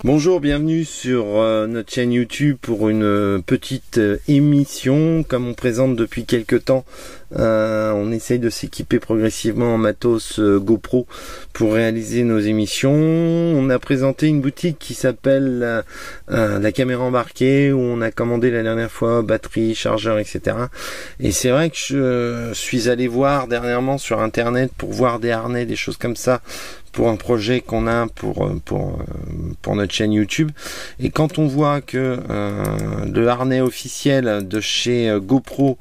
Bonjour, bienvenue sur notre chaîne YouTube pour une petite émission. Comme on présente depuis quelques temps, on essaye de s'équiper progressivement en matos GoPro pour réaliser nos émissions. On a présenté une boutique qui s'appelle la caméra embarquée, où on a commandé la dernière fois batterie, chargeur, etc. Et c'est vrai que je suis allé voir dernièrement sur internet pour voir des harnais, des choses comme ça, pour un projet qu'on a pour notre chaîne YouTube. Et quand on voit que le harnais officiel de chez GoPro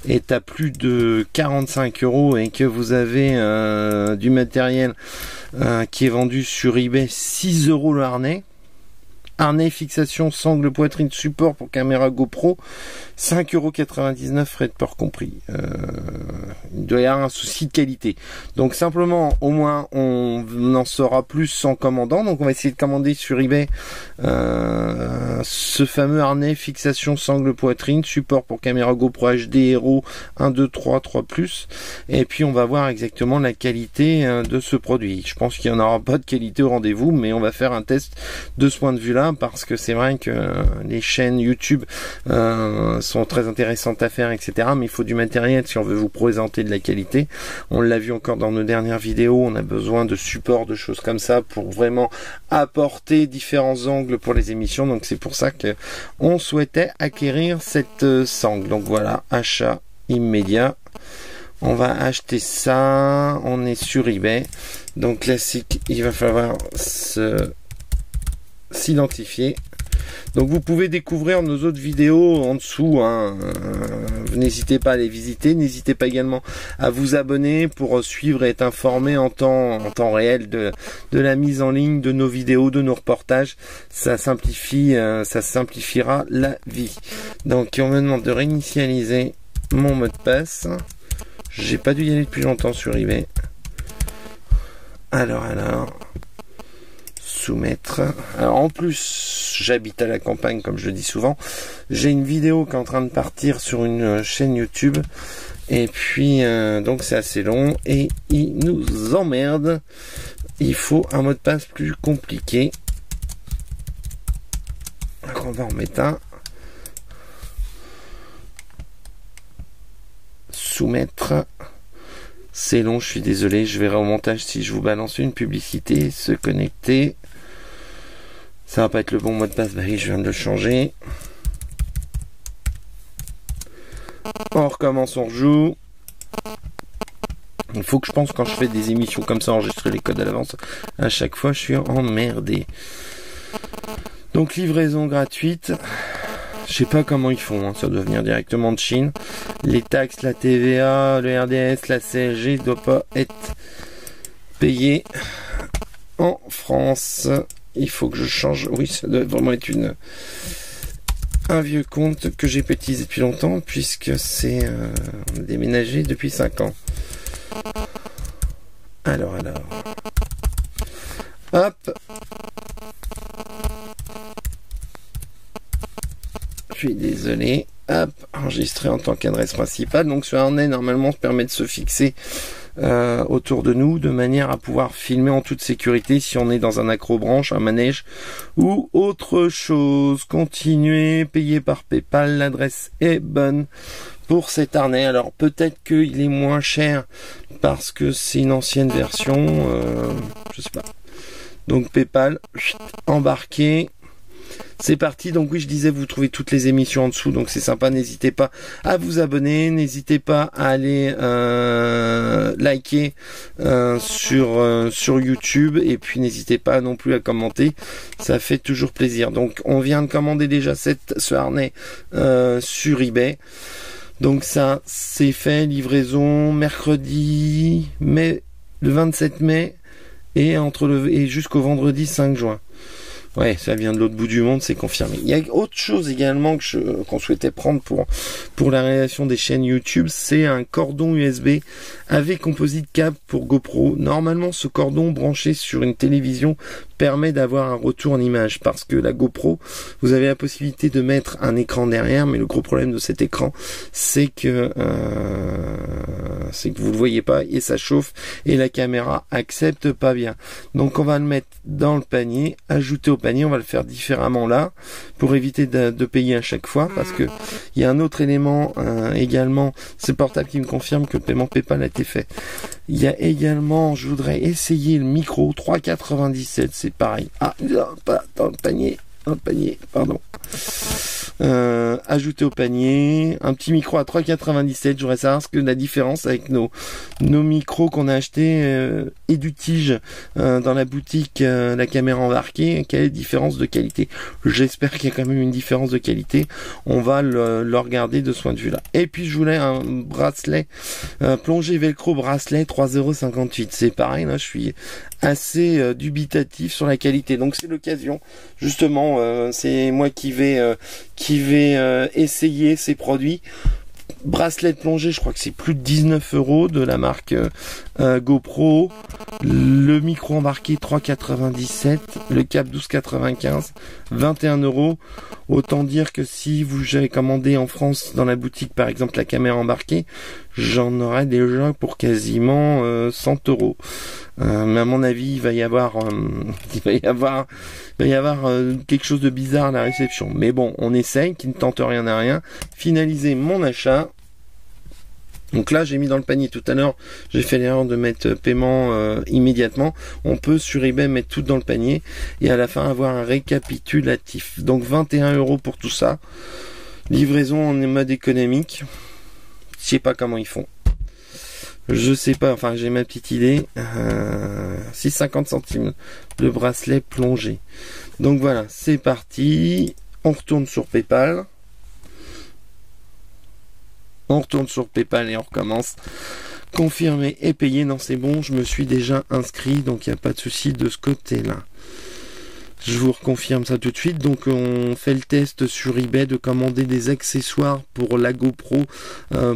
est à plus de 45 € et que vous avez du matériel qui est vendu sur eBay 6 € le harnais fixation, sangle, poitrine, support pour caméra GoPro, 5,99 €, frais de port compris. Il doit y avoir un souci de qualité. Donc simplement, au moins, on en saura plus en commandant. Donc on va essayer de commander sur eBay ce fameux harnais fixation, sangle, poitrine, support pour caméra GoPro HD Hero 1, 2, 3, 3+. Et puis on va voir exactement la qualité de ce produit. Je pense qu'il n'y en aura pas de qualité au rendez-vous, mais on va faire un test de ce point de vue-là, parce que c'est vrai que les chaînes YouTube sont très intéressantes à faire, etc. Mais il faut du matériel si on veut vous présenter de la qualité. On l'a vu encore dans nos dernières vidéos, on a besoin de support, de choses comme ça pour vraiment apporter différents angles pour les émissions. Donc c'est pour ça que on souhaitait acquérir cette sangle. Donc voilà, achat immédiat. On va acheter ça, on est sur eBay. Donc classique, il va falloir s'identifier. Donc vous pouvez découvrir nos autres vidéos en dessous, n'hésitez pas à les visiter, n'hésitez pas également à vous abonner pour suivre et être informé en temps réel de la mise en ligne de nos vidéos, de nos reportages. Ça simplifiera la vie. Donc on me demande de réinitialiser mon mot de passe. J'ai pas dû y aller depuis longtemps sur eBay. Alors soumettre. Alors en plus, j'habite à la campagne, comme je le dis souvent. J'ai une vidéo qui est en train de partir sur une chaîne YouTube. Et puis, donc c'est assez long. Et il nous emmerde. Il faut un mot de passe plus compliqué. Alors on va en mettre un. Soumettre. C'est long, je suis désolé. Je verrai au montage si je vous balance une publicité. Se connecter. Ça va pas être le bon mot de passe. Bah oui, je viens de le changer. On recommence, on rejoue. Il faut que je pense, quand je fais des émissions comme ça, enregistrer les codes à l'avance. À chaque fois, je suis emmerdé. Donc livraison gratuite. Je sais pas comment ils font, ça doit venir directement de Chine. Les taxes, la TVA, le RDS, la CSG ne doivent pas être payés en France. Il faut que je change. Oui, ça doit vraiment être un vieux compte que j'ai utilisé depuis longtemps, puisque c'est déménagé depuis 5 ans. Alors. Hop. Je suis désolé. Hop, enregistré en tant qu'adresse principale. Donc ce harnais normalement se permet de se fixer autour de nous, de manière à pouvoir filmer en toute sécurité si on est dans un accrobranche, un manège ou autre chose. Continuer, payer par PayPal, l'adresse est bonne pour cet harnais. Alors peut-être qu'il est moins cher parce que c'est une ancienne version, je sais pas. Donc PayPal, embarqué. C'est parti. Donc oui, je disais, vous trouvez toutes les émissions en dessous, donc c'est sympa. N'hésitez pas à vous abonner, n'hésitez pas à aller liker sur YouTube, et puis n'hésitez pas non plus à commenter, ça fait toujours plaisir. Donc on vient de commander déjà ce harnais sur eBay. Donc ça c'est fait, livraison mercredi le 27 mai et jusqu'au vendredi 5 juin. Ouais, ça vient de l'autre bout du monde, c'est confirmé. Il y a autre chose également qu'on souhaitait prendre pour la réalisation des chaînes YouTube, c'est un cordon USB avec composite câble pour GoPro. Normalement, ce cordon branché sur une télévision permet d'avoir un retour en image, parce que la GoPro, vous avez la possibilité de mettre un écran derrière, mais le gros problème de cet écran, c'est que vous le voyez pas et ça chauffe et la caméra accepte pas bien. Donc on va le mettre dans le panier, ajouter au panier, on va le faire différemment là pour éviter de payer à chaque fois, parce que il y a un autre élément également, c'est Portable qui me confirme que le paiement PayPal a été fait. Il y a également, je voudrais essayer le micro 3,97, c'est pareil. Ah, pas dans le panier, pardon. Ajouter au panier, un petit micro à 3,97. Je voudrais savoir ce que la différence avec nos micros qu'on a achetés Edutige dans la boutique, la caméra embarquée, quelle est la différence de qualité. J'espère qu'il y a quand même une différence de qualité. On va le regarder de ce point de vue là. Et puis je voulais un bracelet plongée velcro bracelet 3,58 €. C'est pareil, là je suis assez dubitatif sur la qualité, donc c'est l'occasion justement, c'est moi qui vais essayer ces produits. Bracelet de plongée, je crois que c'est plus de 19 € de la marque GoPro. Le micro embarqué 3,97, le câble 12,95, 21 €. Autant dire que si vous avez commandé en France dans la boutique par exemple la caméra embarquée, j'en aurais déjà pour quasiment 100 €. Mais à mon avis, il va y avoir quelque chose de bizarre à la réception. Mais bon, on essaye, qui ne tente rien à rien. Finaliser mon achat. Donc là, j'ai mis dans le panier tout à l'heure, j'ai fait l'erreur de mettre paiement immédiatement. On peut sur eBay mettre tout dans le panier et à la fin avoir un récapitulatif. Donc 21 € pour tout ça. Livraison en mode économique. Je sais pas comment ils font. Je sais pas, enfin j'ai ma petite idée. 6,50 centimes le bracelet plongé. Donc voilà, c'est parti. On retourne sur PayPal. On retourne sur PayPal et on recommence. Confirmer et payer. Non, c'est bon, je me suis déjà inscrit, donc il n'y a pas de souci de ce côté-là. Je vous reconfirme ça tout de suite. Donc on fait le test sur eBay de commander des accessoires pour la GoPro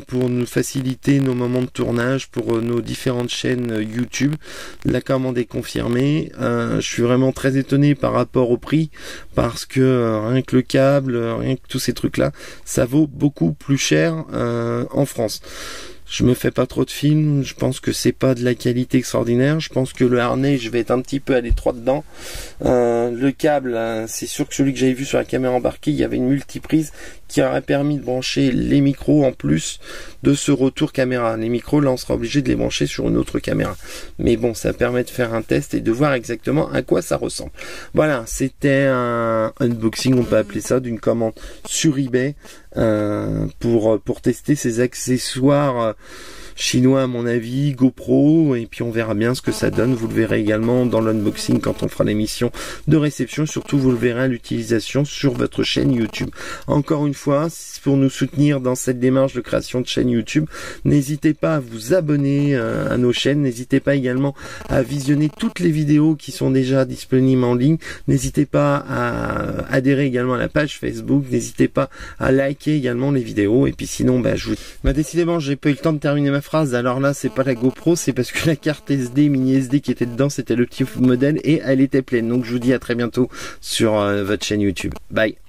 pour nous faciliter nos moments de tournage pour nos différentes chaînes YouTube. La commande est confirmée. Je suis vraiment très étonné par rapport au prix, parce que rien que le câble, rien que tous ces trucs là, ça vaut beaucoup plus cher en France. Je me fais pas trop de films, je pense que c'est pas de la qualité extraordinaire, je pense que le harnais, je vais être un petit peu à l'étroit dedans. Le câble, c'est sûr que celui que j'avais vu sur la caméra embarquée, il y avait une multiprise qui aurait permis de brancher les micros en plus de ce retour caméra. Les micros, là, on sera obligé de les brancher sur une autre caméra. Mais bon, ça permet de faire un test et de voir exactement à quoi ça ressemble. Voilà, c'était un unboxing, on peut appeler ça, d'une commande sur eBay pour tester ces accessoires chinois à mon avis, GoPro, et puis on verra bien ce que ça donne. Vous le verrez également dans l'unboxing quand on fera l'émission de réception. Surtout, vous le verrez à l'utilisation sur votre chaîne YouTube. Encore une fois, pour nous soutenir dans cette démarche de création de chaîne YouTube, n'hésitez pas à vous abonner à nos chaînes. N'hésitez pas également à visionner toutes les vidéos qui sont déjà disponibles en ligne. N'hésitez pas à adhérer également à la page Facebook. N'hésitez pas à liker également les vidéos. Et puis sinon, décidément, j'ai pas eu le temps de terminer ma phrase. Alors là, c'est pas la GoPro, c'est parce que la carte SD, mini SD qui était dedans, c'était le petit modèle et elle était pleine. Donc je vous dis à très bientôt sur votre chaîne YouTube. Bye.